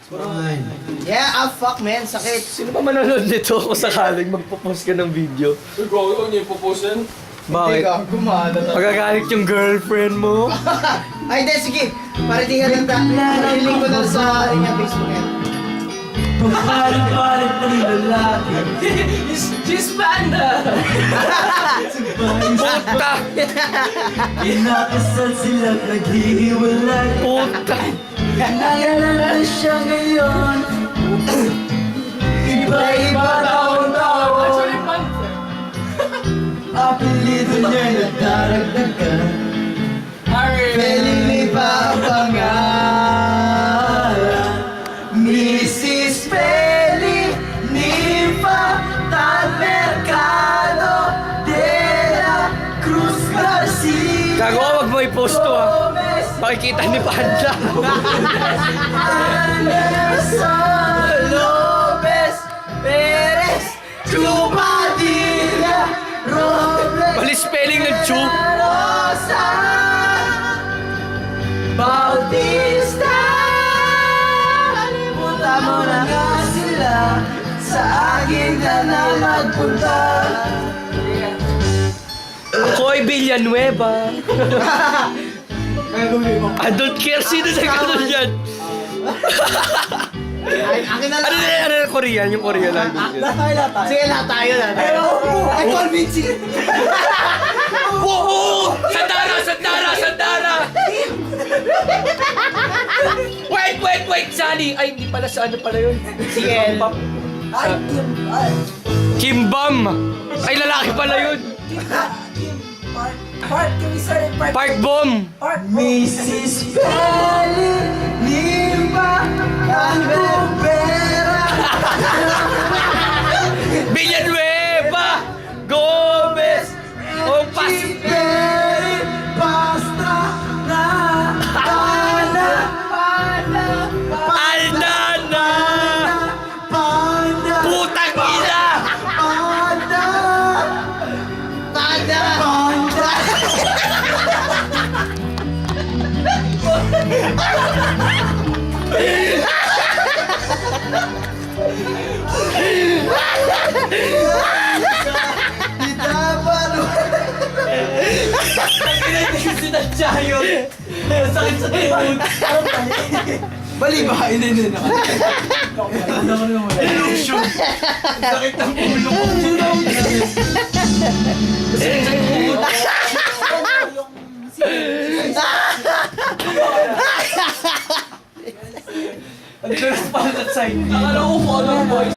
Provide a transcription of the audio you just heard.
Yeah, fuck man, sakit. Sino ba manonood nito kung sakaling magpo-post ka ng video? Uy, gawa ko niya ipopost yan. Bakit? Gumana na. Magagalit yung girlfriend mo? Ay, hindi, sige. Para di ka lang narinig ko na sa inyong Facebook yan. Palit-palit ng lalaki. She's panda! Puta! Inakasal sila't naghihiwalay. Puta! Naalala siya ngayon. Iba-iba taon-taon. Actually, panda. Apelido niya nagdaragdagan. Feeling ni Papangalan. Mrs. Feli Nifa Talmercado de la Cruz Garcia. Gago ka, wag mo i-post to ha. Makikita ni Panda. Anderson Lopez Perez Chupadilla Robles Mali spelling ng Chu. Rosa Bautista. Kalimutan mo na nga sila. Sa akin ka na magpunta. Koy Villanueva. I don't care sino na gano'n yan. Ay, akin na Ano lang. na yan? Korean? Yung Korean language. Sige, lahat tayo na. Ay, convincing. Oo! Sandara! Sandara! Sandara! Wait! Sunny! Ay, hindi pala sa ano pala yun. Sige. Ay, Kimbam! Ay, lalaki pala yun. Park, kami sa Park Bomb! Mrs. Feli Nifa Talmercado. Villanueva! Gomez! O Peri Pasta na Pana Aldana! Panda Putang ina! Panda Tada! Panda. Sinadya yun. Sakit sa tiyan. Bali ba? Hindi. Illusion. Sakit ng ulo ko. Ang galas pa sa side. Akala ko follow boys.